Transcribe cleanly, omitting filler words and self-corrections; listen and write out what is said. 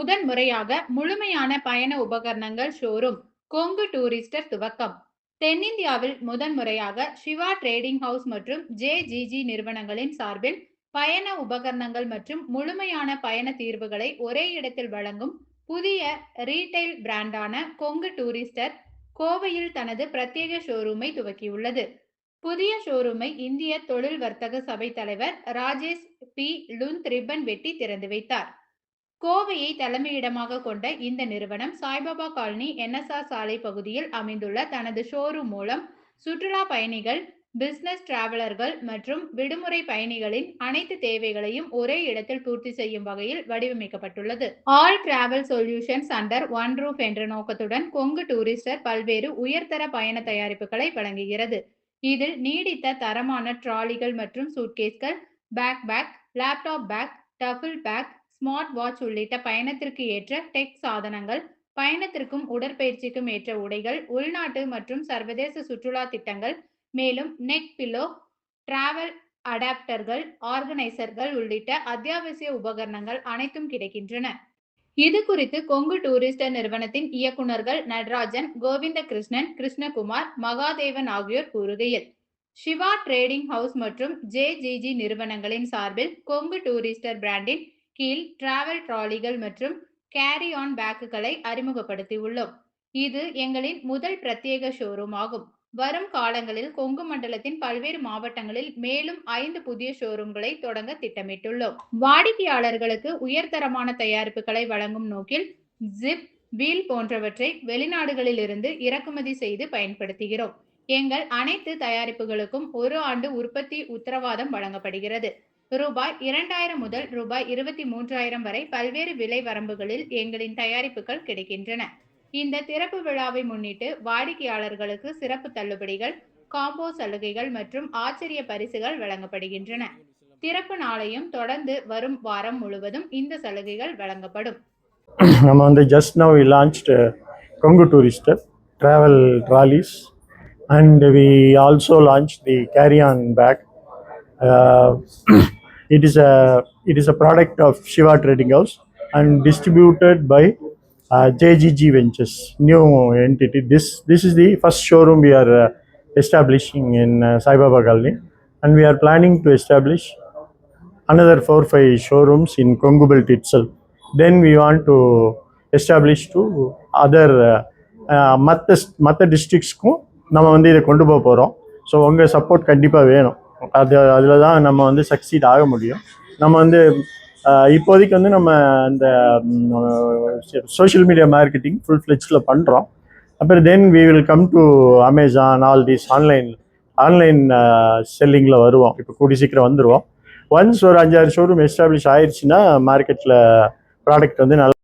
முதன் முறையாக முழுமையான பயண உபகரணங்கள் ஷோரூம் கொங்கு டூரிஸ்டர் துவக்கம். தென்னிந்தியாவில் முதன் முறையாக சிவா டிரேடிங் ஹவுஸ் மற்றும் ஜேஜிஜி நிறுவனங்களின் சார்பில் பயண உபகரணங்கள் மற்றும் முழுமையான பயண தீர்வுகளை ஒரே இடத்தில் வழங்கும் புதிய ரீட்டைல் பிராண்டான கொங்கு டூரிஸ்டர் கோவையில் தனது பிரத்யேக ஷோரூமை துவக்கியுள்ளது. புதிய ஷோரூமை இந்திய தொழில் வர்த்தக சபை தலைவர் ராஜேஷ் பி லுந்த் ரிப்பன் வெட்டி திறந்து வைத்தார். கோவையை தலைமையிடமாக கொண்ட இந்த நிறுவனம் சாய்பாபா காலனி என்எஸ்ஆர் சாலை பகுதியில் அமைந்துள்ள தனது ஷோரூம் மூலம் சுற்றுலா பயணிகள், பிசினஸ் டிராவலர்கள் மற்றும் விடுமுறை பயணிகளின் அனைத்து தேவைகளையும் ஒரே இடத்தில் பூர்த்தி செய்யும் வகையில் வடிவமைக்கப்பட்டுள்ளது. All travel solutions under one roof என்ற நோக்கத்துடன் கொங்கு டூரிஸ்டர் பல்வேறு உயர்தர பயண தயாரிப்புகளை வழங்குகிறது. இதில் நீடித்த தரமான டிராலிகள் மற்றும் சூட்கேஸ்கள், bag, laptop bag, duffel bag, smart watch உள்ளிட்ட பயணத்திற்கு ஏற்ற டெக் சாதனங்கள், பயணத்திற்கும் உடற்பயிற்சிக்கும் ஏற்ற உடைகள், உள்நாட்டு மற்றும் சர்வதேச சுற்றுலா திட்டங்கள், மேலும் நெக் பில்லோ, டிராவல் அடாப்டர்கள், ஆர்கனைசர்கள் உள்ளிட்ட அத்தியாவசிய உபகரணங்கள் அனைத்தும் கிடைக்கின்றன. இது குறித்து கொங்கு டூரிஸ்டர் நிறுவனத்தின் இயக்குநர்கள் நடராஜன், கோவிந்தகிருஷ்ணன், கிருஷ்ணகுமார், மகாதேவன் ஆகியோர் கூறுகையில், சிவா டிரேடிங் ஹவுஸ் மற்றும் ஜேஜிஜி நிறுவனங்களின் சார்பில் கொங்கு டூரிஸ்டர் பிராண்டின் கீழ் டிராவல் டிராலிகள் மற்றும் கேரி ஆன் பேக்குகளை அறிமுகப்படுத்தியுள்ளோம். இது எங்களின் முதல் பிரத்யேக ஷோரூம் ஆகும். வரும் காலங்களில் கொங்கு மண்டலத்தின் பல்வேறு மாவட்டங்களில் மேலும் 5 புதிய ஷோரூம்களை தொடங்க திட்டமிட்டுள்ளோம். வாடிக்கையாளர்களுக்கு உயர்தரமான தயாரிப்புகளை வழங்கும் நோக்கில் ஜிப், வீல் போன்றவற்றை வெளிநாடுகளில் இருந்து இறக்குமதி செய்து பயன்படுத்துகிறோம். எங்கள் அனைத்து தயாரிப்புகளுக்கும் 1 ஆண்டு உற்பத்தி உத்தரவாதம் வழங்கப்படுகிறது. ரூபாய் 2000 முதல் ரூபாய் 23,000 வரை பல்வேறு விலை வரம்புகளில் எங்களின் தயாரிப்புகள் கிடைக்கின்றன. இந்த திறப்பு விழாவை முன்னிட்டு வாடிக்கையாளர்களுக்கு சிறப்பு தள்ளுபடிகள், காம்போ சலுகைகள் மற்றும் ஆச்சரிய பரிசுகள் வழங்கப்படுகின்றன. திறப்பு நாளையும் தொடர்ந்து வரும் வாரம் முழுவதும் இந்த சலுகைகள் வழங்கப்படும். நம்ம வந்து just now we launched Kongu Tourister travel trolleys and we also launched the carry-on bag. It is a product of Shiva Trading House and distributed by JGG Ventures, new entity. This is the first showroom we are establishing in Sai Baba Colony, and we are planning to establish another 4-5 showrooms in Kongu Belt itself. Then we want to establish to other மற்ற டிஸ்ட்ரிக்ஸ்க்கும் நம்ம வந்து இதை கொண்டு போக போகிறோம். So உங்கள் support கண்டிப்பாக வேணும். அதில் தான் நம்ம வந்து சக்சீட் ஆக முடியும். நம்ம வந்து இப்போதைக்கு வந்து நம்ம இந்த சோஷியல் மீடியா மார்க்கெட்டிங் ஃபுல் ஃப்ளெஜ்டில் பண்ணுறோம். அப்புறம் then we will come to Amazon, all these online செல்லிங்கில் வருவோம். இப்போ கூடி சீக்கிரம் வந்துடுவோம். ஒன்ஸ் ஒரு 5-6 ஷோரூம் எஸ்டாப்ளிஷ் ஆயிடுச்சுன்னா மார்க்கெட்டில் ப்ராடக்ட் வந்து நல்லா